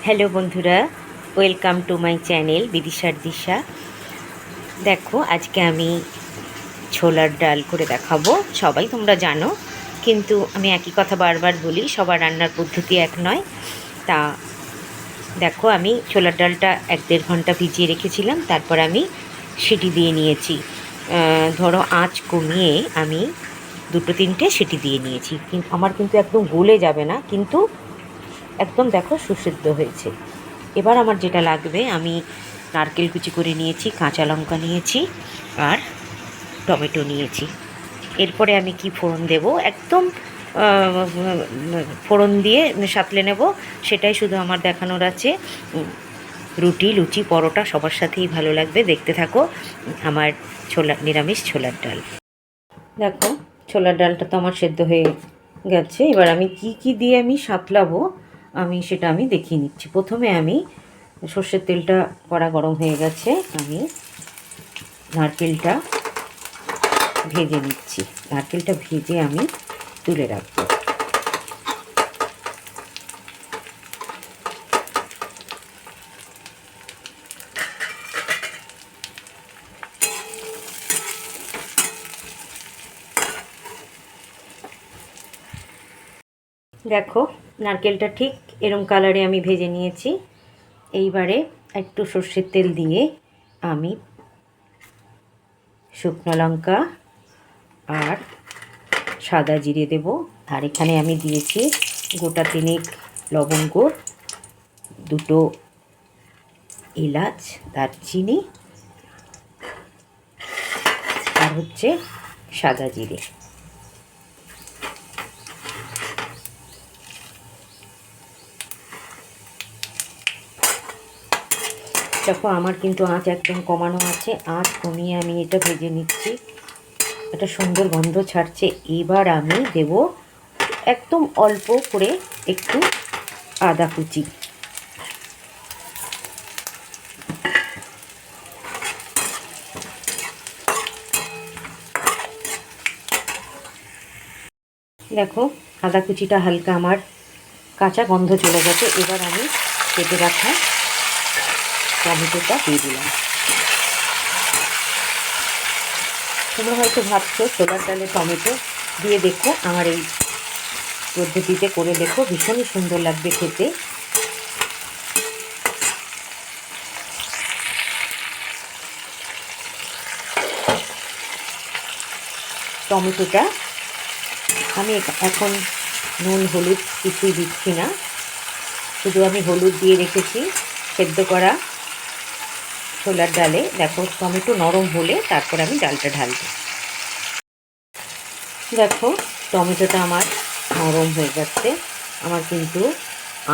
Hello বন্ধুরা, welcome to my channel বিদিশার দিশা। দেখো, আজকে আমি ছোলার ডাল করে দেখাবো। সবাই তোমরা জানো, কিন্তু আমি একই কথা বারবার বলি, সবার রান্নার পদ্ধতি এক নয়। তা দেখো, আমি ছোলার ডালটা 1-1.5 ঘন্টা ভিজিয়ে রেখেছিলাম, তারপর আমি সিটি দিয়ে নিয়েছি। ধরো আঁচ কমিয়ে আমি 2-3টে সিটি দিয়ে নিয়েছি। কিন্তু আমার কিন্তু একদম গলে যাবে না, কিন্তু একদম দেখো সুসিদ্ধ হয়েছে। এবার আমার যেটা লাগবে, আমি নারকেল কুচি করে নিয়েছি, কাঁচা লঙ্কা নিয়েছি আর টমেটো নিয়েছি। এরপরে আমি কি ফোড়ন দেব, একদম ফোড়ন দিয়ে সাঁতলে নেব, সেটাই শুধু আমার দেখানোর আছে। রুটি, লুচি, পরোটা সবার সাথেই ভালো লাগবে। দেখতে থাকো আমার নিরামিষ ছোলার ডাল। দেখো, ছোলার ডালটা তো আমার সেদ্ধ হয়ে গেছে। এবার আমি কি দিয়ে আমি সাঁতলাবো সেটা আমি দেখিয়ে নিচ্ছি। প্রথমে আমি সর্ষের তেলটা কড়া গরম হয়ে গেছে, আমি নারকেলটা ভেজে নিচ্ছি। নারকেলটা ভেজে আমি তুলে রাখবো। দেখো, নারকেলটা ঠিক এরম কালারে আমি ভেজে নিয়েছি। এইবারে একটু সর্ষের তেল দিয়ে আমি শুকনো লঙ্কা আর সাদা জিরে দেব। আর এখানে আমি দিয়েছি গোটা 3 লবঙ্গ, 2 এলাচ, দারচিনি আর হচ্ছে সাদা জিরে। দেখো, আমার কিন্তু আঁচ একদম কমানো আছে। আঁচ কমিয়ে আমি এটা ভেজে নিচ্ছি। একটা সুন্দর গন্ধ ছাড়ছে। এবার আমি দেব একদম অল্প করে একটু আদা কুচি। দেখো, আদা কুচিটা হালকা আমার কাঁচা গন্ধ চলে গেছে। এবার আমি কেটে রাখা টমেটোটা দিয়ে দিলাম। তোমরা হয়তো ভাবছো ছোলার ডালে টমেটো দিয়ে দেখো, আমার এই পদ্ধতিতে করে দেখো, ভীষণই সুন্দর লাগবে খেতে। টমেটোটা আমি এখন নুন হলুদ কিছুই দিচ্ছি না, শুধু আমি হলুদ দিয়ে রেখেছি সেদ্ধ করা ছোলার ডালে। দেখো, টমেটো নরম হলে তারপর আমি ডালটা ঢালবো। দেখো, টমেটোটা আমার নরম হয়ে যাচ্ছে। আমার কিন্তু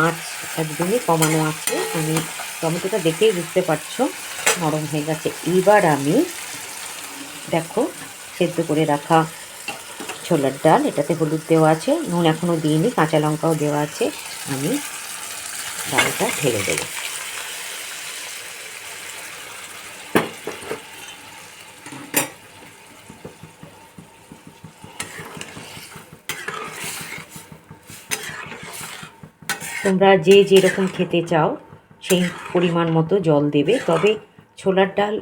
আঁচ একদমই কমানো আছে। আমি টমেটোটা দেখেই বুঝতে পারছো নরম হয়ে গেছে। এবার আমি দেখো, সেদ্ধ করে রাখা ছোলার ডাল, এটাতে হলুদ দেওয়া আছে, নুন এখনও দিইনি, কাঁচা লঙ্কাও দেওয়া আছে, আমি ডালটা ঢেলে দেবো। তোমরা যে যেরকম খেতে চাও সেই পরিমাণ মতো জল দেবে। তবে ছোলার ডাল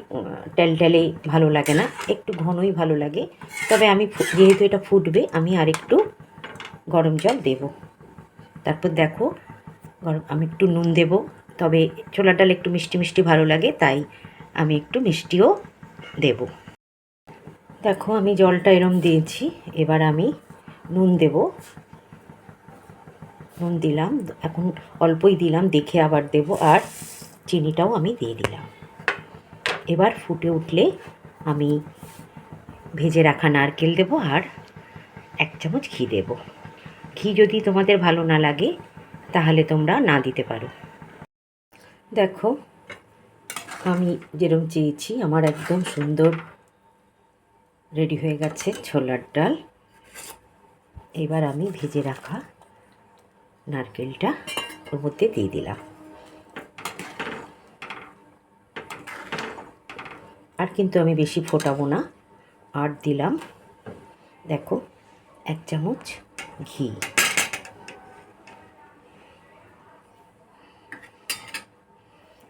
টেলটেলে ভালো লাগে না, একটু ঘনই ভালো লাগে। তবে আমি যেহেতু এটা ফুটবে, আমি আর একটু গরম জল দেব। তারপর দেখো, আমি একটু নুন দেব। তবে ছোলার ডাল একটু মিষ্টি মিষ্টি ভালো লাগে, তাই আমি একটু মিষ্টিও দেব। দেখো, আমি জলটা এরম দিয়েছি। এবার আমি নুন দেব। নুন দিলাম, এখন অল্পই দিলাম, দেখে আবার দেব। আর চিনিটাও আমি দিয়ে দিলাম। এবার ফুটে উঠলে আমি ভেজে রাখা নারকেল দেব আর 1 চামচ ঘি দেব। ঘি যদি তোমাদের ভালো না লাগে তাহলে তোমরা না দিতে পারো। দেখো, আমি যেরকম চেয়েছি আমার একদম সুন্দর রেডি হয়ে গেছে ছোলার ডাল। এবার আমি ভেজে রাখা নারকেলটা ওর মধ্যে দিয়ে দিলাম। আর কিন্তু আমি বেশি ফোটাবো না। আর দিলাম দেখো 1 চামচ ঘি।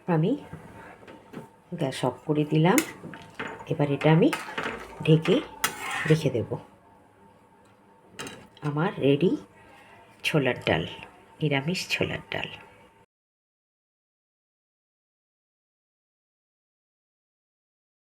আমি গ্যাস অফ করে দিলাম। এবার এটা আমি ঢেকে রেখে দেব। আমার রেডি ছোলার ডাল, নিরামিষ ছোলার ডাল।